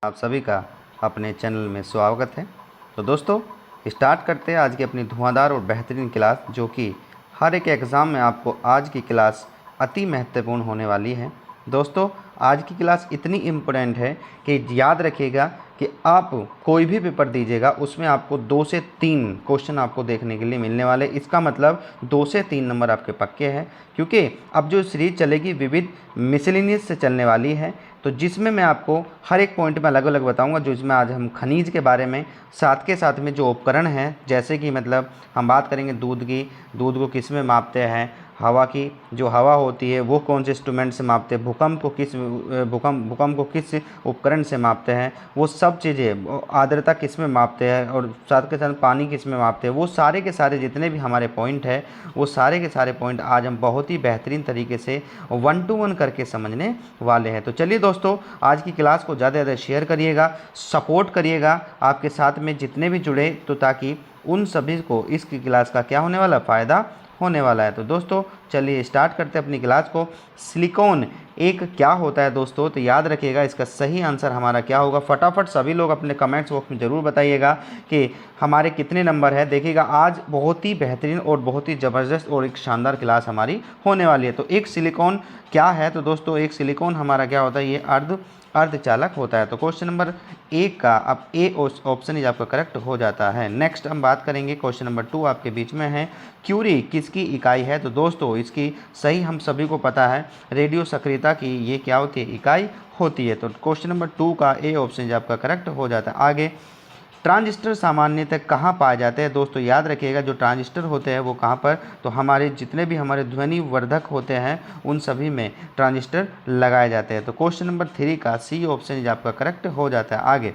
आप सभी का अपने चैनल में स्वागत है। तो दोस्तों स्टार्ट करते हैं आज की अपनी धुआंधार और बेहतरीन क्लास, जो कि हर एक एग्ज़ाम में आपको आज की क्लास अति महत्वपूर्ण होने वाली है। दोस्तों आज की क्लास इतनी इम्पोर्टेंट है कि याद रखिएगा कि आप कोई भी पेपर दीजिएगा उसमें आपको 2 से 3 क्वेश्चन आपको देखने के लिए मिलने वाले। इसका मतलब 2 से 3 नंबर आपके पक्के हैं, क्योंकि अब जो सीरीज चलेगी विविध मिसलेनियस से चलने वाली है, तो जिसमें मैं आपको हर एक पॉइंट में अलग अलग बताऊंगा। जो इसमें आज हम खनिज के बारे में, साथ के साथ में जो उपकरण हैं, जैसे कि मतलब हम बात करेंगे दूध की, दूध को किस में मापते हैं, हवा की जो हवा होती है वो कौन से इंस्ट्रूमेंट से मापते हैं, भूकंप को किस उपकरण से मापते हैं, वो सब चीज़ें, आर्द्रता किस में मापते हैं, और साथ के साथ पानी किस में मापते हैं, वो सारे के सारे जितने भी हमारे पॉइंट हैं वो सारे के सारे पॉइंट आज हम बहुत ही बेहतरीन तरीके से 1 to 1 करके समझने वाले हैं। तो चलिए दोस्तों आज की क्लास को ज़्यादा से ज़्यादा शेयर करिएगा, सपोर्ट करिएगा आपके साथ में जितने भी जुड़े, तो ताकि उन सभी को इसकी क्लास का क्या होने वाला, फ़ायदा होने वाला है। तो दोस्तों चलिए स्टार्ट करते हैं अपनी क्लास को। सिलिकॉन एक क्या होता है दोस्तों, तो याद रखिएगा इसका सही आंसर हमारा क्या होगा। फटाफट सभी लोग अपने कमेंट्स बॉक्स में ज़रूर बताइएगा कि हमारे कितने नंबर है। देखिएगा आज बहुत ही बेहतरीन और बहुत ही ज़बरदस्त और एक शानदार क्लास हमारी होने वाली है। तो एक सिलिकॉन क्या है, तो दोस्तों एक सिलिकॉन हमारा क्या होता है, ये अर्धचालक होता है। तो क्वेश्चन नंबर 1 का अब ए ऑप्शन इज आपका करेक्ट हो जाता है। नेक्स्ट हम बात करेंगे क्वेश्चन नंबर 2 आपके बीच में है, क्यूरी किसकी इकाई है। तो दोस्तों इसकी सही हम सभी को पता है, रेडियो सक्रियता की ये क्या होती है, इकाई होती है। तो क्वेश्चन नंबर 2 का ए ऑप्शन इज आपका करेक्ट हो जाता है। आगे ट्रांजिस्टर सामान्यतः कहाँ पाए जाते हैं। दोस्तों याद रखिएगा जो ट्रांजिस्टर होते हैं वो कहाँ पर, तो हमारे जितने भी हमारे ध्वनि वर्धक होते हैं उन सभी में ट्रांजिस्टर लगाए जाते हैं। तो क्वेश्चन नंबर 3 का सी ऑप्शन इज आपका करेक्ट हो जाता है। आगे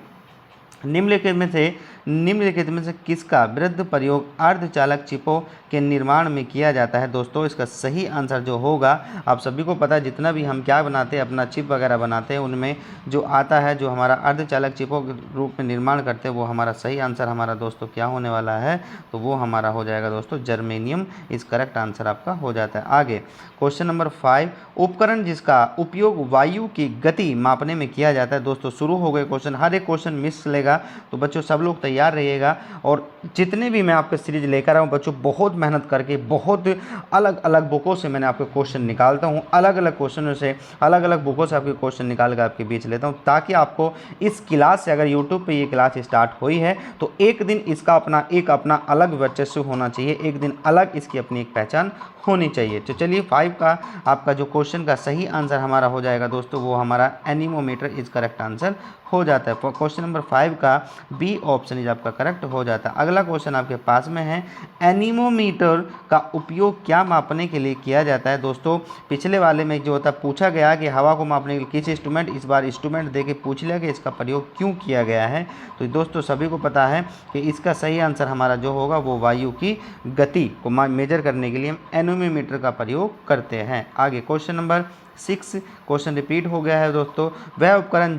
निम्नलिखित में से किसका वृहद प्रयोग अर्धचालक चिपों के निर्माण में किया जाता है। दोस्तों इसका सही आंसर जो होगा, आप सभी को पता है जितना भी हम क्या बनाते हैं, अपना चिप वगैरह बनाते हैं, उनमें जो आता है, जो हमारा अर्धचालक चिपों के रूप में निर्माण करते हैं, वो हमारा सही आंसर हमारा दोस्तों क्या होने वाला है, तो वो हमारा हो जाएगा दोस्तों जर्मेनियम। इस करेक्ट आंसर आपका हो जाता है। आगे क्वेश्चन नंबर 5, उपकरण जिसका उपयोग वायु की गति मापने में किया जाता है। दोस्तों शुरू हो गए क्वेश्चन, हर एक क्वेश्चन मिस लेगा, तो बच्चों सब लोग तैयार रहिएगा। और जितने भी मैं आपके सीरीज लेकर आऊँ बच्चों, बहुत मेहनत करके बहुत अलग अलग बुकों से मैंने आपके क्वेश्चन निकालता हूँ, अलग अलग क्वेश्चनों से, अलग अलग बुकों से आपके क्वेश्चन निकाल कर आपके बीच लेता हूँ, ताकि आपको इस क्लास से, अगर यूट्यूब पे ये क्लास स्टार्ट हुई है तो एक दिन इसका अपना अलग वर्चस्व होना चाहिए, एक दिन अलग इसकी अपनी एक पहचान होनी चाहिए। तो चलिए 5 का आपका जो क्वेश्चन का सही आंसर हमारा हो जाएगा दोस्तों, वो हमारा एनीमोमीटर इज करेक्ट आंसर हो जाता है। क्वेश्चन नंबर 5 का बी ऑप्शन इज आपका करेक्ट हो जाता है। अगला क्वेश्चन आपके पास में है, एनीमोमीटर का उपयोग क्या मापने के लिए किया जाता है। दोस्तों पिछले वाले में जो होता पूछा गया कि हवा को मापने के लिए किस इंस्ट्रूमेंट, इस बार इंस्ट्रूमेंट दे के पूछ लिया कि इसका प्रयोग क्यों किया गया है। तो दोस्तों सभी को पता है कि इसका सही आंसर हमारा जो होगा वो वायु की गति को मेजर करने के लिए हम एनीमोमीटर का प्रयोग करते हैं। आगे क्वेश्चन नंबर 6 क्वेश्चन रिपीट हो गया है दोस्तों, वह उपकरण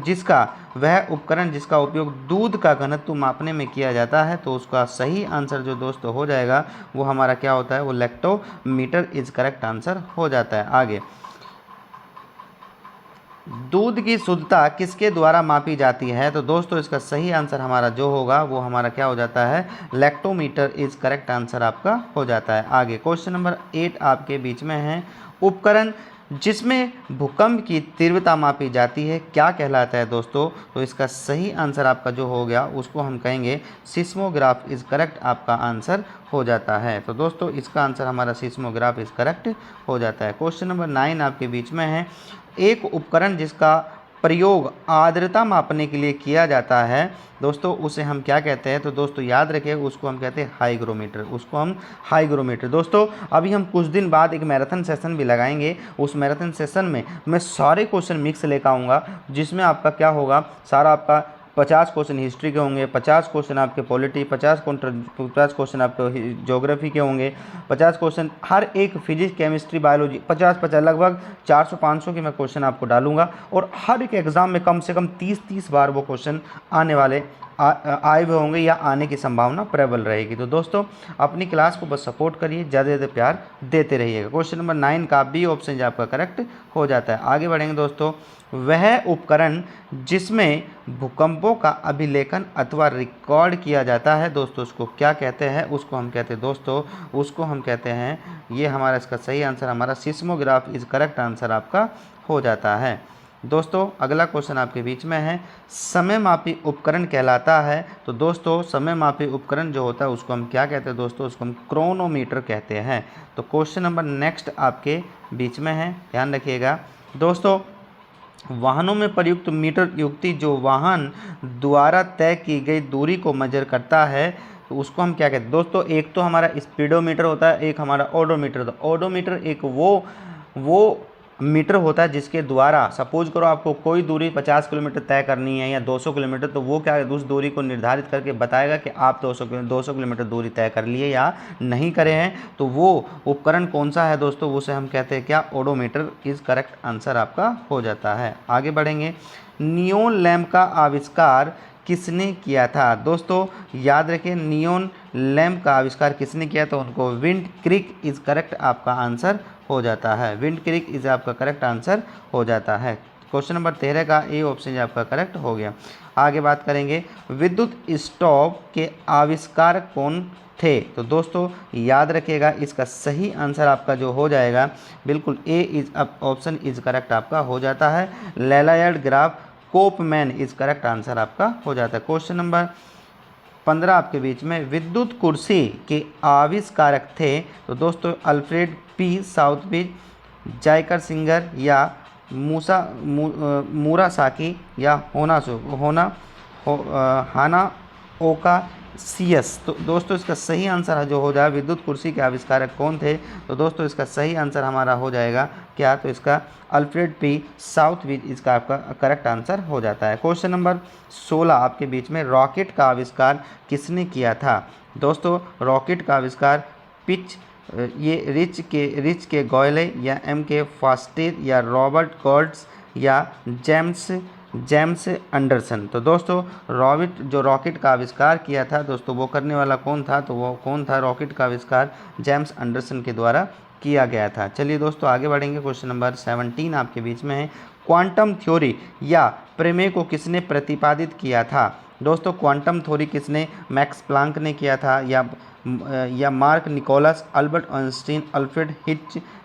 जिसका उपयोग दूध का घनत्व मापने में किया जाता है। तो उसका सही आंसर जो दोस्तों हो जाएगा वो हमारा क्या होता है, वो लैक्टोमीटर इज करेक्ट आंसर हो जाता है। आगे दूध की शुद्धता किसके द्वारा मापी जाती है। तो दोस्तों इसका सही आंसर हमारा जो होगा वो हमारा क्या हो जाता है, लैक्टोमीटर इज करेक्ट आंसर आपका हो जाता है। आगे क्वेश्चन नंबर 8 आपके बीच में है, उपकरण जिसमें भूकंप की तीव्रता मापी जाती है क्या कहलाता है। दोस्तों तो इसका सही आंसर आपका जो हो गया उसको हम कहेंगे सिस्मोग्राफ इज करेक्ट आपका आंसर हो जाता है। तो दोस्तों इसका आंसर हमारा सिस्मोग्राफ इज करेक्ट हो जाता है। क्वेश्चन नंबर 9 आपके बीच में है, एक उपकरण जिसका प्रयोग आर्द्रता मापने के लिए किया जाता है। दोस्तों उसे हम क्या कहते हैं, तो दोस्तों याद रखें उसको हम कहते हैं हाईग्रोमीटर। दोस्तों अभी हम कुछ दिन बाद एक मैराथन सेशन भी लगाएंगे, उस मैराथन सेशन में मैं सारे क्वेश्चन मिक्स लेकर आऊँगा, जिसमें आपका क्या होगा, सारा आपका 50 क्वेश्चन हिस्ट्री के होंगे, 50 क्वेश्चन आपके पॉलिटी, 50 क्वेश्चन आपके ज्योग्राफी के होंगे, 50 क्वेश्चन हर एक फिजिक्स, केमिस्ट्री, बायोलॉजी, 50 लगभग 400-500 के मैं क्वेश्चन आपको डालूंगा। और हर एक एग्ज़ाम में कम से कम 30 बार वो क्वेश्चन आने वाले आए हुए होंगे या आने की संभावना प्रबल रहेगी। तो दोस्तों अपनी क्लास को बस सपोर्ट करिए, ज़्यादा से ज़्यादा प्यार देते रहिएगा। क्वेश्चन नंबर 9 का बी ऑप्शन जो आपका करेक्ट हो जाता है। आगे बढ़ेंगे दोस्तों, वह उपकरण जिसमें भूकंपों का अभिलेखन अथवा रिकॉर्ड किया जाता है दोस्तों उसको क्या कहते हैं? उसको हम कहते हैं दोस्तों, उसको हम कहते हैं, ये हमारा इसका सही आंसर हमारा सिस्मोग्राफ इज करेक्ट आंसर आपका हो जाता है। दोस्तों अगला क्वेश्चन आपके बीच में है, समय मापी उपकरण कहलाता है। तो दोस्तों समय मापी उपकरण जो होता है उसको हम क्या कहते हैं दोस्तों? उसको हम क्रोनोमीटर कहते हैं। तो क्वेश्चन नंबर नेक्स्ट आपके बीच में है, ध्यान रखिएगा दोस्तों। वाहनों में प्रयुक्त मीटर युक्ति जो वाहन द्वारा तय की गई दूरी को मेजर करता है तो उसको हम क्या कहते हैं दोस्तों? एक तो हमारा स्पीडोमीटर होता है, एक हमारा ओडोमीटर होता है। ओडोमीटर एक वो मीटर होता है जिसके द्वारा सपोज करो आपको कोई दूरी 50 किलोमीटर तय करनी है या 200 किलोमीटर, तो वो क्या है उस दूरी को निर्धारित करके बताएगा कि आप 200 किलोमीटर दूरी तय कर लिए या नहीं करे हैं। तो वो उपकरण कौन सा है दोस्तों? उसे हम कहते हैं क्या? ओडोमीटर इज करेक्ट आंसर आपका हो जाता है। आगे बढ़ेंगे, नियोन लैम्प का आविष्कार किसने किया था? दोस्तों याद रखें नियोन लैम्प का आविष्कार किसने किया? तो उनको विंड क्रिक इज करेक्ट आपका आंसर हो जाता है। विंड क्रिक इज आपका करेक्ट आंसर हो जाता है। क्वेश्चन नंबर 13 का ए ऑप्शन आपका करेक्ट हो गया। आगे बात करेंगे, विद्युत स्टोव के आविष्कारक कौन थे? तो दोस्तों याद रखिएगा इसका सही आंसर आपका जो हो जाएगा बिल्कुल ए इज ऑप्शन इज करेक्ट आपका हो जाता है। लेलायड ग्राफ कोपमैन इज करेक्ट आंसर आपका हो जाता है। क्वेश्चन नंबर 15 आपके बीच में, विद्युत कुर्सी के आविष्कारक थे। तो दोस्तों अल्फ्रेड पी साउथविच, जायकर सिंगर या मुरासाकी या हाना ओका सीएस। तो दोस्तों इसका सही आंसर जो हो जाए विद्युत कुर्सी के आविष्कारक कौन थे? तो दोस्तों इसका सही आंसर हमारा हो जाएगा क्या? तो इसका अल्फ्रेड पी साउथविच इसका आपका करेक्ट आंसर हो जाता है। क्वेश्चन नंबर 16 आपके बीच में, रॉकेट का आविष्कार किसने किया था? दोस्तों रॉकेट का आविष्कार ये रिच के गोयले या एम के फास्टेर या रॉबर्ट कॉल्ट्स या जेम्स एंडरसन। तो दोस्तों रॉकेट का आविष्कार किया था दोस्तों वो करने वाला कौन था? तो वो कौन था? रॉकेट का आविष्कार जेम्स एंडरसन के द्वारा किया गया था। चलिए दोस्तों आगे बढ़ेंगे। क्वेश्चन नंबर 17 आपके बीच में है, क्वांटम थ्योरी या प्रमेय को किसने प्रतिपादित किया था? दोस्तों क्वांटम थ्योरी किसने? मैक्स प्लांक ने किया था या Mark Nicholas, Albert Einstein, Alfred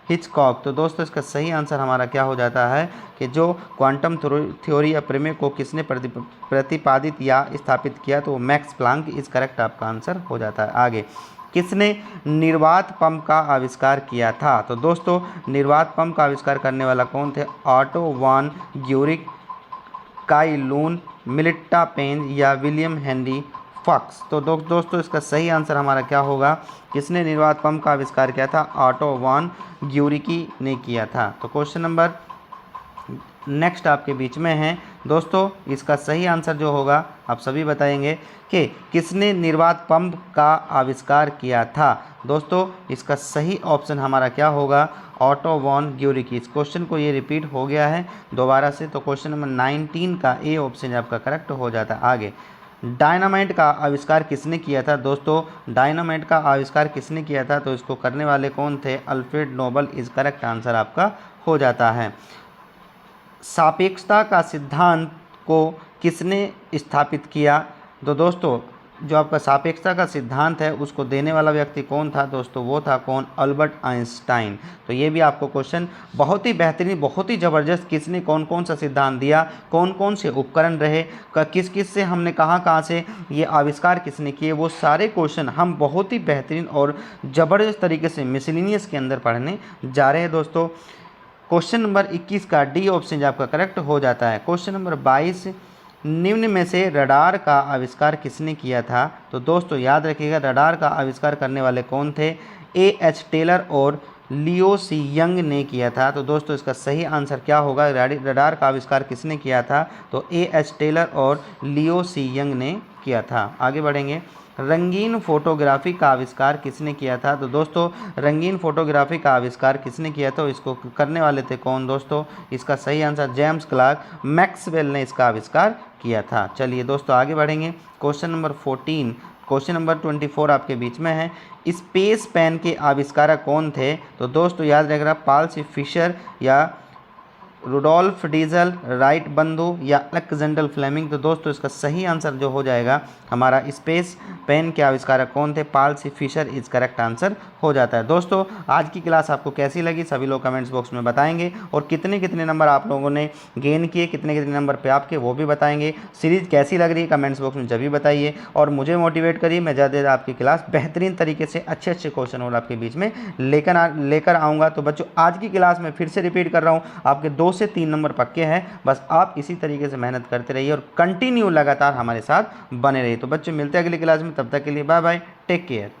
Hitchcock. तो दोस्तों इसका सही आंसर हमारा क्या हो जाता है कि जो क्वांटम थ्योरी या प्रमेय को किसने प्रतिपादित या स्थापित किया तो मैक्स प्लांक इज करेक्ट आपका आंसर हो जाता है। आगे, किसने निर्वात पंप का आविष्कार किया था? तो दोस्तों निर्वात पंप का आविष्कार करने वाला कौन थे? ऑटो वॉन ग्यूरिक, काई लून, मिलिट्टा पेन या विलियम हेनरी फॉक्स। तो दोस्तों इसका सही आंसर हमारा क्या होगा? किसने निर्वात पंप का आविष्कार किया था? ऑटो वॉन ग्यूरिकी ने किया था। तो क्वेश्चन नंबर नेक्स्ट आपके बीच में है दोस्तों, इसका सही आंसर जो होगा आप सभी बताएंगे कि किसने निर्वात पंप का आविष्कार किया था? दोस्तों इसका सही ऑप्शन हमारा क्या होगा? Otto von Guericke. इस क्वेश्चन को ये रिपीट हो गया है दोबारा से। तो क्वेश्चन नंबर 19 का ए ऑप्शन आपका करेक्ट हो जाता है। आगे, डायनामाइट का आविष्कार किसने किया था? दोस्तों डायनामाइट का आविष्कार किसने किया था? तो इसको करने वाले कौन थे? Alfred Nobel is correct answer आपका हो जाता है। सापेक्षता का सिद्धांत को किसने स्थापित किया? तो दोस्तों जो आपका सापेक्षता का सिद्धांत है उसको देने वाला व्यक्ति कौन था? दोस्तों वो था कौन? Albert Einstein. तो ये भी आपको क्वेश्चन बहुत ही बेहतरीन, बहुत ही ज़बरदस्त, किसने कौन कौन सा सिद्धांत दिया, कौन कौन से उपकरण रहे, किस किस से हमने कहाँ से ये आविष्कार किसने किए, वो सारे क्वेश्चन हम बहुत ही बेहतरीन और ज़बरदस्त तरीके से मिसलिनियस के अंदर पढ़ने जा रहे हैं दोस्तों। क्वेश्चन नंबर 21 का डी ऑप्शन आपका करेक्ट हो जाता है। क्वेश्चन नंबर 22, निम्न में से रडार का आविष्कार किसने किया था? तो दोस्तों याद रखिएगा रडार का आविष्कार करने वाले कौन थे? एएच टेलर और लियो सी यंग ने किया था। तो दोस्तों इसका सही आंसर क्या होगा? रडार का आविष्कार किसने किया था? तो एएच टेलर और लियो सी यंग ने किया था। आगे बढ़ेंगे, रंगीन फोटोग्राफी का आविष्कार किसने किया था? तो दोस्तों रंगीन फोटोग्राफी का आविष्कार किसने किया था? इसको करने वाले थे कौन? दोस्तों इसका सही आंसर जेम्स क्लार्क मैक्सवेल ने इसका आविष्कार किया था। चलिए दोस्तों आगे बढ़ेंगे। क्वेश्चन नंबर 14, क्वेश्चन नंबर 24 आपके बीच में है। स्पेस पेन के आविष्कारक कौन थे? तो दोस्तों याद रखना, पाल सी फिशर या रुडोल्फ डीजल, राइट बंधु या अलेक्जेंडर फ्लेमिंग। तो दोस्तों इसका सही आंसर जो हो जाएगा हमारा, स्पेस पेन के आविष्कारक कौन थे? पाल सी फिशर इज करेक्ट आंसर हो जाता है। दोस्तों आज की क्लास आपको कैसी लगी सभी लोग कमेंट्स बॉक्स में बताएंगे, और कितने कितने नंबर आप लोगों ने गेन किए, कितने कितने नंबर पे आपके वो भी बताएंगे। सीरीज़ कैसी लग रही है कमेंट्स बॉक्स में जब भी बताइए, और मुझे मोटिवेट करिए, मैं ज़्यादा आपकी क्लास बेहतरीन तरीके से अच्छे अच्छे क्वेश्चन और आपके बीच में लेकर आऊँगा। तो बच्चों आज की क्लास में फिर से रिपीट कर रहा हूँ, आपके 2 से 3 नंबर पक्के हैं। बस आप इसी तरीके से मेहनत करते रहिए और कंटिन्यू लगातार हमारे साथ बने रहिए। तो बच्चों मिलते हैं अगली क्लास में, तब तक के लिए बाय बाय, टेक केयर।